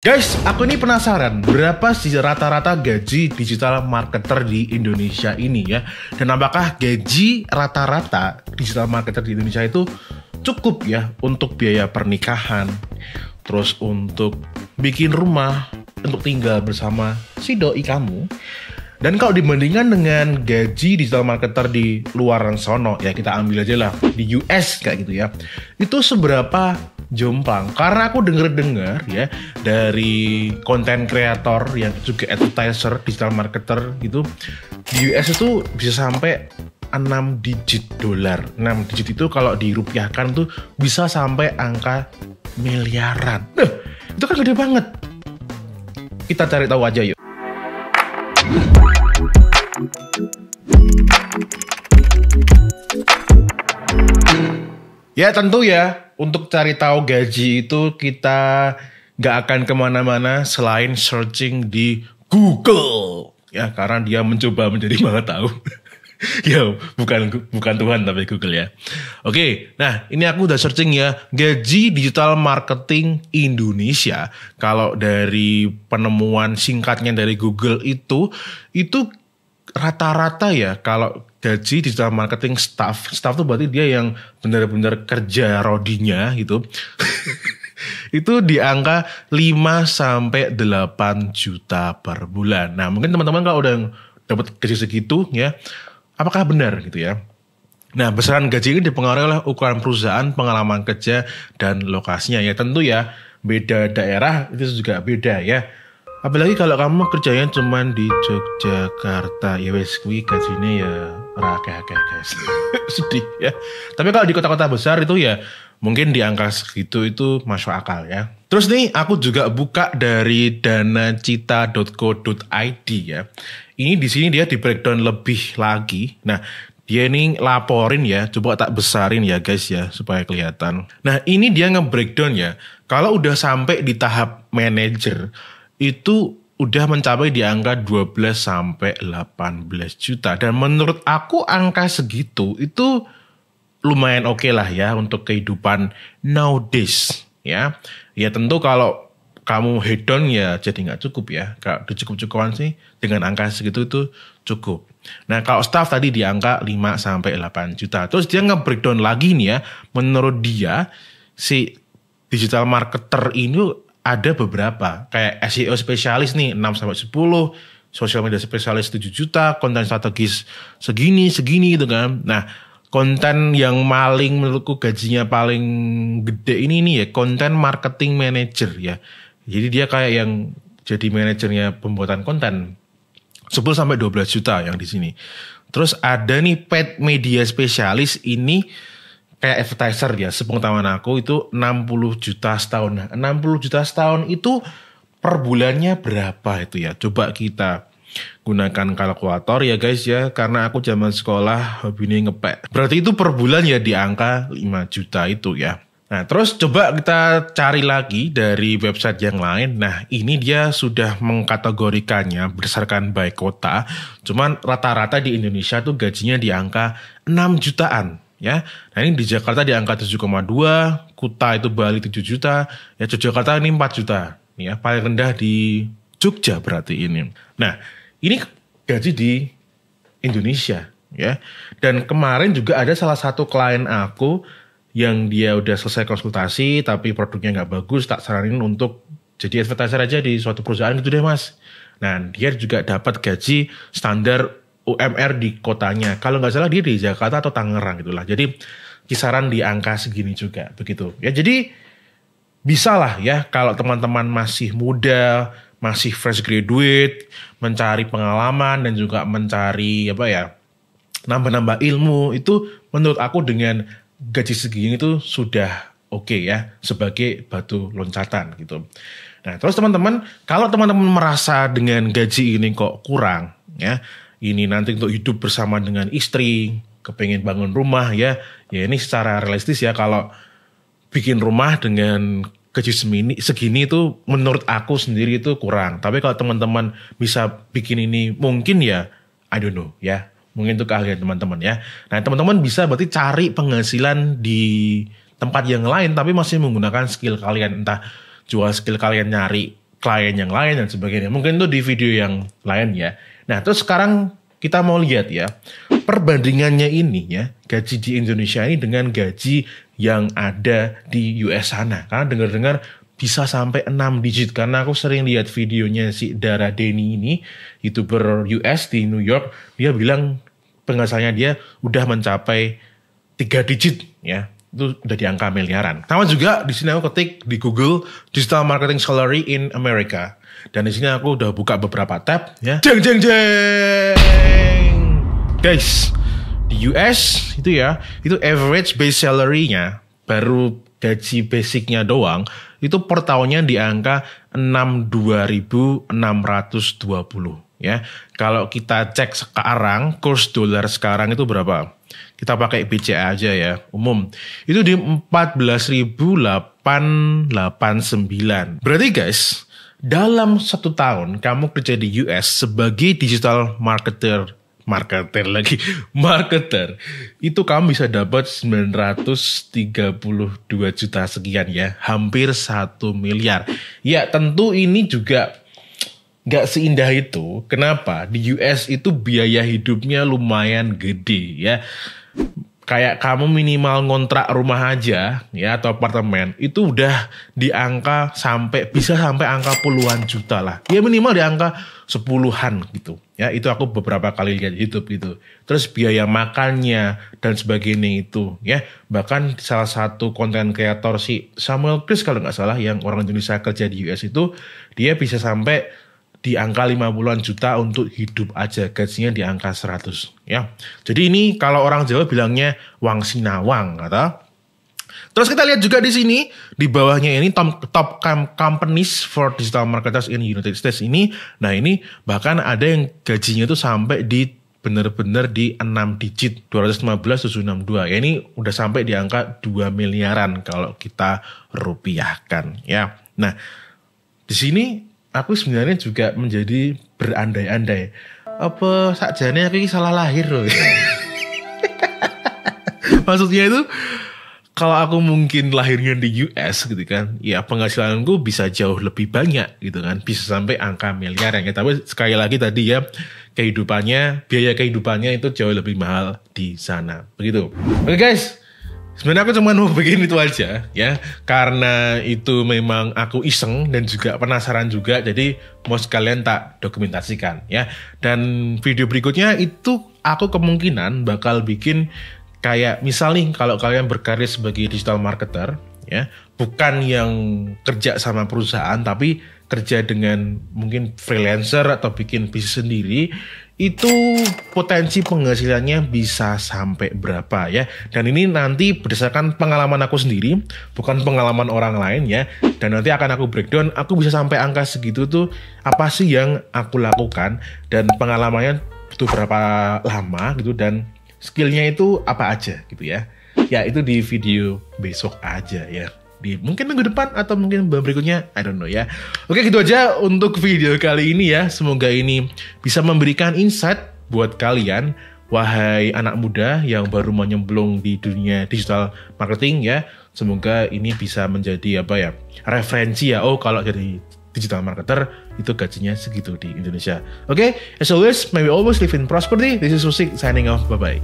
Guys, aku ini penasaran berapa sih rata-rata gaji digital marketer di Indonesia ini ya. Dan apakah gaji rata-rata digital marketer di Indonesia itu cukup ya untuk biaya pernikahan, terus untuk bikin rumah, untuk tinggal bersama si doi kamu. Dan kalau dibandingkan dengan gaji digital marketer di luar sono, ya kita ambil aja lah di US kayak gitu ya, itu seberapa jomplang? Karena aku dengar ya dari konten kreator yang juga advertiser, digital marketer gitu, di US itu bisa sampai 6 digit dolar. 6 digit itu kalau dirupiahkan tuh bisa sampai angka miliaran. Nah, itu kan gede banget. Kita cari tahu aja yuk. Ya tentu ya, untuk cari tahu gaji itu kita nggak akan kemana-mana selain searching di Google. Ya, karena dia mencoba menjadi maha tahu. Ya, bukan Tuhan tapi Google ya. Oke, nah ini aku udah searching ya, gaji digital marketing Indonesia. Kalau dari penemuan singkatnya dari Google itu rata-rata ya, kalau gaji digital marketing staff tuh berarti dia yang benar-benar kerja rodinya gitu. Itu di angka 5-8 juta per bulan. Nah, mungkin teman-teman kalau udah dapat gaji segitu ya, apakah benar gitu ya? Nah, besaran gaji ini dipengaruhi oleh ukuran perusahaan, pengalaman kerja, dan lokasinya. Ya tentu ya, beda daerah itu juga beda ya. Apalagi kalau kamu kerjanya cuma di Yogyakarta, ya wes kuwi gajinya ya rakeh-rakeh guys. Sedih ya. Tapi kalau di kota-kota besar itu ya mungkin di angka segitu itu masuk akal ya. Terus nih aku juga buka dari danacita.co.id ya. Ini di sini dia di breakdown lebih lagi. Nah, dia ini laporin ya, coba tak besarin ya guys ya supaya kelihatan. Nah, ini dia nge-breakdown ya. Kalau udah sampai di tahap manajer itu udah mencapai di angka 12-18 juta. Dan menurut aku angka segitu itu lumayan oke lah ya untuk kehidupan nowadays ya. Ya tentu kalau kamu hedon ya jadi nggak cukup ya. Kalau cukup-cukupan sih dengan angka segitu itu cukup. Nah kalau staff tadi di angka 5-8 juta. Terus dia nge-breakdown lagi nih ya. Menurut dia si digital marketer ini ada beberapa, kayak SEO spesialis nih 6-10, social media spesialis 7 juta, konten strategis segini gitu kan. Nah, konten yang paling menurutku gajinya paling gede ini nih ya, konten marketing manager ya. Jadi dia kayak yang jadi manajernya pembuatan konten 10-12 juta yang di sini. Terus ada nih paid media spesialis ini kayak advertiser ya, sepengetahuan aku itu 60 juta setahun. Nah, 60 juta setahun itu per bulannya berapa itu ya? Coba kita gunakan kalkulator ya guys ya, karena aku zaman sekolah hobinya ngepek. Berarti itu per bulan ya di angka 5 juta itu ya. Nah, terus coba kita cari lagi dari website yang lain. Nah, ini dia sudah mengkategorikannya berdasarkan by kota. Cuman rata-rata di Indonesia tuh gajinya di angka 6 jutaan. Ya, nah ini di Jakarta di angka 7,2, Kuta itu Bali 7 juta, ya Yogyakarta ini 4 juta, ya paling rendah di Jogja berarti ini. Nah, ini gaji di Indonesia, ya. Dan kemarin juga ada salah satu klien aku yang dia udah selesai konsultasi, tapi produknya nggak bagus, tak saranin untuk jadi advertiser aja di suatu perusahaan gitu deh mas. Nah, dia juga dapat gaji standar UMR di kotanya. Kalau nggak salah dia di Jakarta atau Tangerang gitulah. Jadi kisaran di angka segini juga begitu. Ya jadi bisa lah ya kalau teman-teman masih muda, masih fresh graduate, mencari pengalaman dan juga mencari nambah-nambah ilmu, itu menurut aku dengan gaji segini itu sudah oke ya sebagai batu loncatan gitu. Nah, terus teman-teman, kalau teman-teman merasa dengan gaji ini kok kurang ya, ini nanti untuk hidup bersama dengan istri, kepengen bangun rumah ya ini secara realistis ya, kalau bikin rumah dengan gaji segini itu menurut aku sendiri itu kurang. Tapi kalau teman-teman bisa bikin ini mungkin ya, I don't know ya, mungkin itu keahlian teman-teman ya. Nah teman-teman bisa berarti cari penghasilan di tempat yang lain tapi masih menggunakan skill kalian, entah jual skill kalian nyari klien yang lain dan sebagainya. Mungkin itu di video yang lain ya. Nah, terus sekarang kita mau lihat ya, perbandingannya ini ya, gaji di Indonesia ini dengan gaji yang ada di US sana. Karena dengar-dengar bisa sampai 6 digit. Karena aku sering lihat videonya si Dara Denny ini, YouTuber US di New York, dia bilang penghasilannya dia udah mencapai 3 digit ya. Itu udah di angka miliaran. Sama juga di sini aku ketik di Google Digital Marketing Salary in America. Dan di sini aku udah buka beberapa tab ya. Jeng jeng jeng. Guys, di US itu ya, itu average base salary-nya baru gaji basicnya doang itu per tahunnya di angka 62.620 ya. Kalau kita cek sekarang kurs dolar sekarang itu berapa? Kita pakai BCA aja ya, umum. Itu di 14.889. Berarti guys, dalam 1 tahun kamu kerja di US sebagai digital marketer, itu kamu bisa dapat 932 juta sekian ya, hampir 1 miliar. Ya tentu ini juga gak seindah itu. Kenapa? Di US itu biaya hidupnya lumayan gede ya. Kayak kamu minimal ngontrak rumah aja ya atau apartemen itu udah di angka bisa sampai angka puluhan juta lah. Ya minimal di angka 10-an gitu. Ya itu aku beberapa kali lihat YouTube gitu. Terus biaya makannya dan sebagainya itu ya. Bahkan salah satu konten kreator si Samuel Chris kalau nggak salah yang orang Indonesia kerja di US itu dia bisa sampai di angka 50-an juta untuk hidup aja, gajinya di angka 100 ya. Jadi ini kalau orang Jawa bilangnya wang sinawang atau. Terus kita lihat juga di sini di bawahnya ini top companies for digital marketers in United States ini. Nah, ini bahkan ada yang gajinya itu sampai di benar-benar di 6 digit 215.762. Ya ini udah sampai di angka 2 miliaran kalau kita rupiahkan ya. Nah, di sini aku sebenarnya juga menjadi berandai-andai. Apa sakjane aku salah lahir loh. Maksudnya itu kalau aku mungkin lahirnya di US gitu kan, ya penghasilanku bisa jauh lebih banyak gitu kan, bisa sampai angka miliaran ya. Tapi sekali lagi tadi ya, biaya kehidupannya itu jauh lebih mahal di sana. Begitu. Oke guys. Sebenarnya aku cuma mau bikin itu aja ya, karena itu memang aku iseng dan juga penasaran juga, jadi mau sekalian tak dokumentasikan ya. Dan video berikutnya itu aku kemungkinan bakal bikin kayak misal nih kalau kalian berkarir sebagai digital marketer ya, bukan yang kerja sama perusahaan tapi kerja dengan mungkin freelancer atau bikin bisnis sendiri, itu potensi penghasilannya bisa sampai berapa ya. Dan ini nanti berdasarkan pengalaman aku sendiri, bukan pengalaman orang lain ya. Dan nanti akan aku breakdown, aku bisa sampai angka segitu tuh apa sih yang aku lakukan, dan pengalamannya butuh berapa lama gitu, dan skillnya itu apa aja gitu ya. Ya itu di video besok aja ya. Mungkin minggu depan atau mungkin berikutnya, I don't know ya. Oke, gitu aja untuk video kali ini ya. Semoga ini bisa memberikan insight buat kalian, wahai anak muda yang baru mau nyemplung di dunia digital marketing ya. Semoga ini bisa menjadi referensi ya. Oh, kalau jadi digital marketer itu gajinya segitu di Indonesia. Oke, as always, may we always live in prosperity. This is Susik signing off. Bye bye.